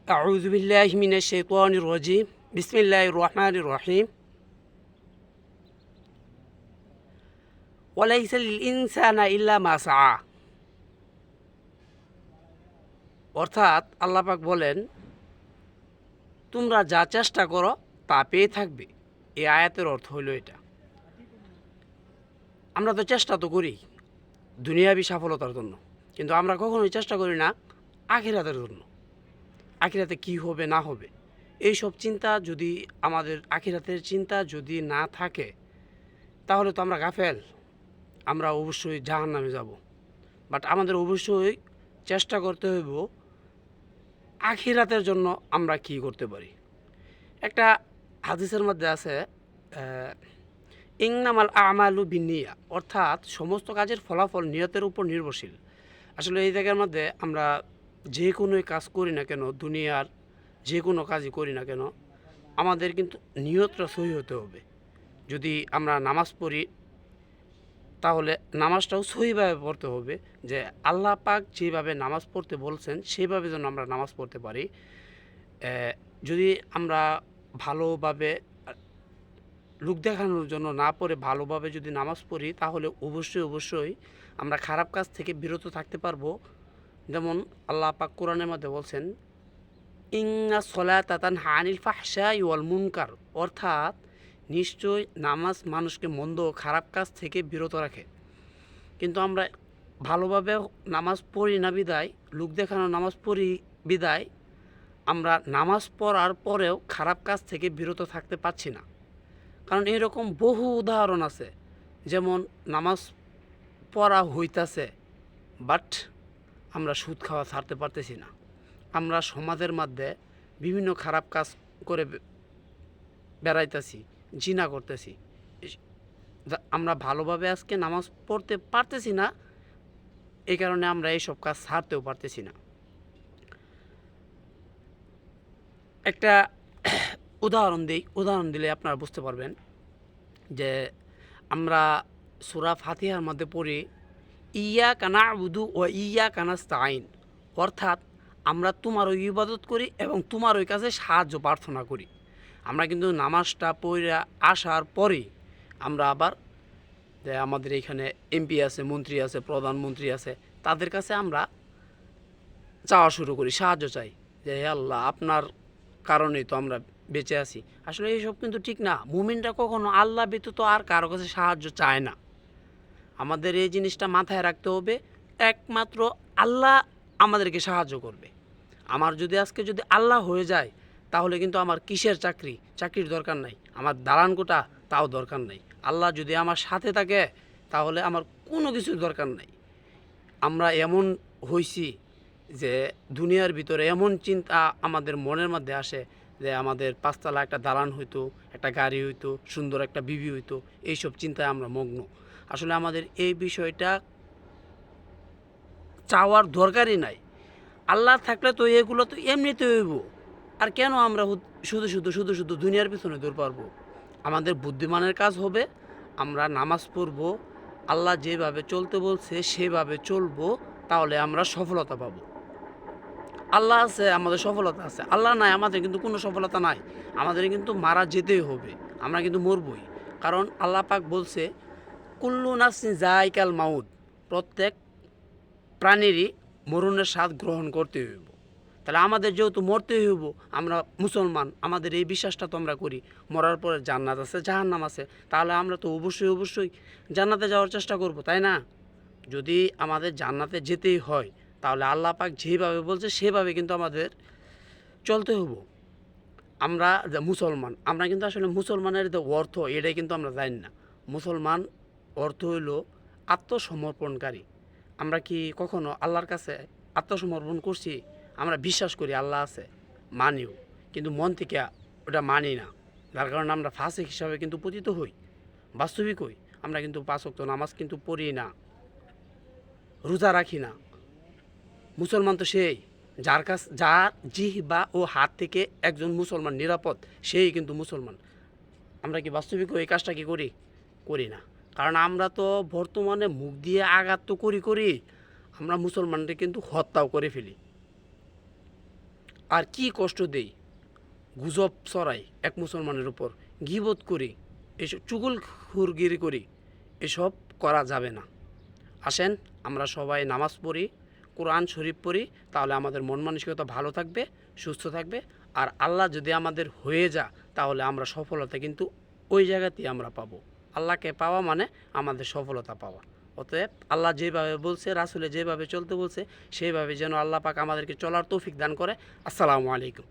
أعوذ بالله من الشيطان الرجيم بسم الله الرحمن الرحيم وليس للإنسان إلا ما سعى অর্থাৎ আল্লাহ পাক বলেন তোমরা যা চেষ্টা করো তা পেয়ে থাকবে। এই আয়াতের অর্থ হলো এটা। আমরা তো চেষ্টা তো করি দুনিয়াবি সফলতার জন্য, কিন্তু আমরা কখনোই চেষ্টা করি না আখিরাতের জন্য। আখিরাতে কি হবে না হবে এই সব চিন্তা যদি আমাদের আখিরাতের চিন্তা যদি না থাকে তাহলে তো আমরা গাফেল, আমরা অবশ্যই জাহান্নামে যাব। বাট আমাদের অবশ্যই চেষ্টা করতে হইব আখিরাতের জন্য আমরা কি করতে পারি। একটা হাদিসের মধ্যে আছে ইন্নামাল আমালু বিন্নিয়া, অর্থাৎ সমস্ত কাজের ফলাফল নিয়তের উপর নির্ভরশীল। আসলে এই জায়গার মধ্যে আমরা যে কোনো কাজ করি না কেন, দুনিয়ার যে কোনো কাজই করি না কেন, আমাদের কিন্তু নিয়তটা সহি হতে হবে। যদি আমরা নামাজ পড়ি তাহলে নামাজটাও সহিভাবে পড়তে হবে, যে আল্লাহ পাক যেভাবে নামাজ পড়তে বলছেন সেইভাবে যেন আমরা নামাজ পড়তে পারি। যদি আমরা ভালোভাবে লোক দেখানোর জন্য না পড়ে ভালোভাবে যদি নামাজ পড়ি তাহলে অবশ্যই আমরা খারাপ কাজ থেকে বিরত থাকতে পারবো। যেমন আল্লাহ পাক কোরআনের মধ্যে বলছেন ইন্না সলাতা তানহা আনিল ফাহশাই ওয়াল মুনকার, অর্থাৎ নিশ্চয় নামাজ মানুষকে মন্দ ও খারাপ কাজ থেকে বিরত রাখে। কিন্তু আমরা ভালোভাবে নামাজ পড়ি না বিদায়, লোক দেখানো নামাজ পড়ি বিদায় আমরা নামাজ পড়ার পরেও খারাপ কাজ থেকে বিরত থাকতে পারছি না। কারণ এরকম বহু উদাহরণ আছে, যেমন নামাজ পড়া হইতাছে বাট আমরা সুদ খাওয়া ছাড়তে পারতেছি না। আমরা সমাজের মধ্যে বিভিন্ন খারাপ কাজ করে বেড়াইতেছি, জিনা করতেছি। আমরা ভালোভাবে আজকে নামাজ পড়তে পারতেছি না, এই কারণে আমরা এইসব কাজ ছাড়তেও পারতেছি না। একটা উদাহরণ দিলে আপনারা বুঝতে পারবেন যে আমরা সূরা ফাতিহার মধ্যে পড়ি ইয়াকা না'বুদু ওয়া ইয়াকা নাস্তাঈন, অর্থাৎ আমরা তোমারও ইবাদত করি এবং তোমার ওই কাছে সাহায্য প্রার্থনা করি। আমরা কিন্তু নামাজটা পড়ে আসার পরেই আমরা আবার যে আমাদের এখানে এমপি আছে, মন্ত্রী আছে, প্রধানমন্ত্রী আছে, তাদের কাছে আমরা চাওয়া শুরু করি, সাহায্য চাই, যে হে আল্লাহ আপনার কারণেই তো আমরা বেঁচে আছি। আসলে এইসব কিন্তু ঠিক না। মুমিনরা কখনো আল্লাহ ব্যতীত আর কারো কাছে সাহায্য চায় না। আমাদের এই জিনিসটা মাথায় রাখতে হবে, একমাত্র আল্লাহ আমাদেরকে সাহায্য করবে। আমার যদি আজকে যদি আল্লাহ হয়ে যায় তাহলে কিন্তু আমার কিসের চাকরির দরকার নাই, আমার দালান কোটা তাও দরকার নাই। আল্লাহ যদি আমার সাথে থাকে তাহলে আমার কোনো কিছুর দরকার নাই। আমরা এমন হইছি যে দুনিয়ার ভিতরে এমন চিন্তা আমাদের মনের মধ্যে আসে যে আমাদের পাঁচতলা একটা দালান হইতো, একটা গাড়ি হইতো, সুন্দর একটা বিবি হইতো, এইসব চিন্তায় আমরা মগ্ন। আসলে আমাদের এই বিষয়টা চাওয়ার দরকারই নাই। আল্লাহ থাকলে তো এগুলো তো এমনিতে হইব। আর কেন আমরা শুধু দুনিয়ার পিছনে দৌড় পারবো? আমাদের বুদ্ধিমানের কাজ হবে আমরা নামাজ পড়ব, আল্লাহ যেভাবে চলতে বলছে সেভাবে চলবো, তাহলে আমরা সফলতা পাবো। আল্লাহ আছে, আমাদের সফলতা আছে। আল্লাহ নাই, আমাদের কিন্তু কোনো সফলতা নাই। আমাদের কিন্তু মারা যেতেই হবে, আমরা কিন্তু মরবই। কারণ আল্লাহ পাক বলছে কুল্লু নাফসিন যায়িকাল মাউত, প্রত্যেক প্রাণীরই মরণের স্বাদ গ্রহণ করতে হইব। তাহলে আমাদের যেহেতু মরতে হইব, আমরা মুসলমান, আমাদের এই বিশ্বাসটা তো আমরা করি মরার পরে জান্নাত আছে জাহান্নাম আছে, তাহলে আমরা তো অবশ্যই জান্নাতে যাওয়ার চেষ্টা করব, তাই না? যদি আমাদের জান্নাতে যেতেই হয় তাহলে আল্লাহ পাক যেভাবে বলছে সেভাবে কিন্তু আমাদের চলতে হইব। আমরা যে মুসলমান, আমরা কিন্তু আসলে মুসলমানের যে অর্থ এটাই কিন্তু আমরা জানি না। মুসলমান অর্থ হইল আত্মসমর্পণকারী। আমরা কি কখনো আল্লাহর কাছে আত্মসমর্পণ করছি? আমরা বিশ্বাস করি আল্লাহ আছে, মানিও, কিন্তু মন থেকে ওটা মানি না, যার কারণে আমরা ফাসিক হিসাবে কিন্তু পতিত হই। বাস্তবিক হই, আমরা কিন্তু 5 ওয়াক্ত নামাজ কিন্তু পড়ি না, রোজা রাখি না। মুসলমান তো সেই যার জিহ্বা ও হাত থেকে একজন মুসলমান নিরাপদ, সেই কিন্তু মুসলমান। আমরা কি বাস্তবিক এই কাজটা কি করি না? কারণ আমরা তো বর্তমানে মুখ দিয়ে আঘাত তো করি, আমরা মুসলমানদের কিন্তু হত্যাও করে ফেলি। আর কি কষ্ট দেই, গুজব ছড়াই এক মুসলমানের উপর, গীবত করি, এসব চুগলখুরগিরি করি, এসব করা যাবে না। আসেন আমরা সবাই নামাজ পড়ি, কোরআন শরীফ পড়ি, তাহলে আমাদের মন মানসিকতা ভালো থাকবে, সুস্থ থাকবে। আর আল্লাহ যদি আমাদের হয়ে যা, তাহলে আমরা সফলতা কিন্তু ওই জায়গাতেই আমরা পাবো। আল্লাহকে পাওয়া মানে আমাদের সফলতা পাওয়া। অতএব আল্লাহ যেভাবে বলছে, রাসূলে যেভাবে চলতে বলছে, সেইভাবে যেন আল্লাহ পাক আমাদেরকে চলার তৌফিক দান করে। আসসালামু আলাইকুম।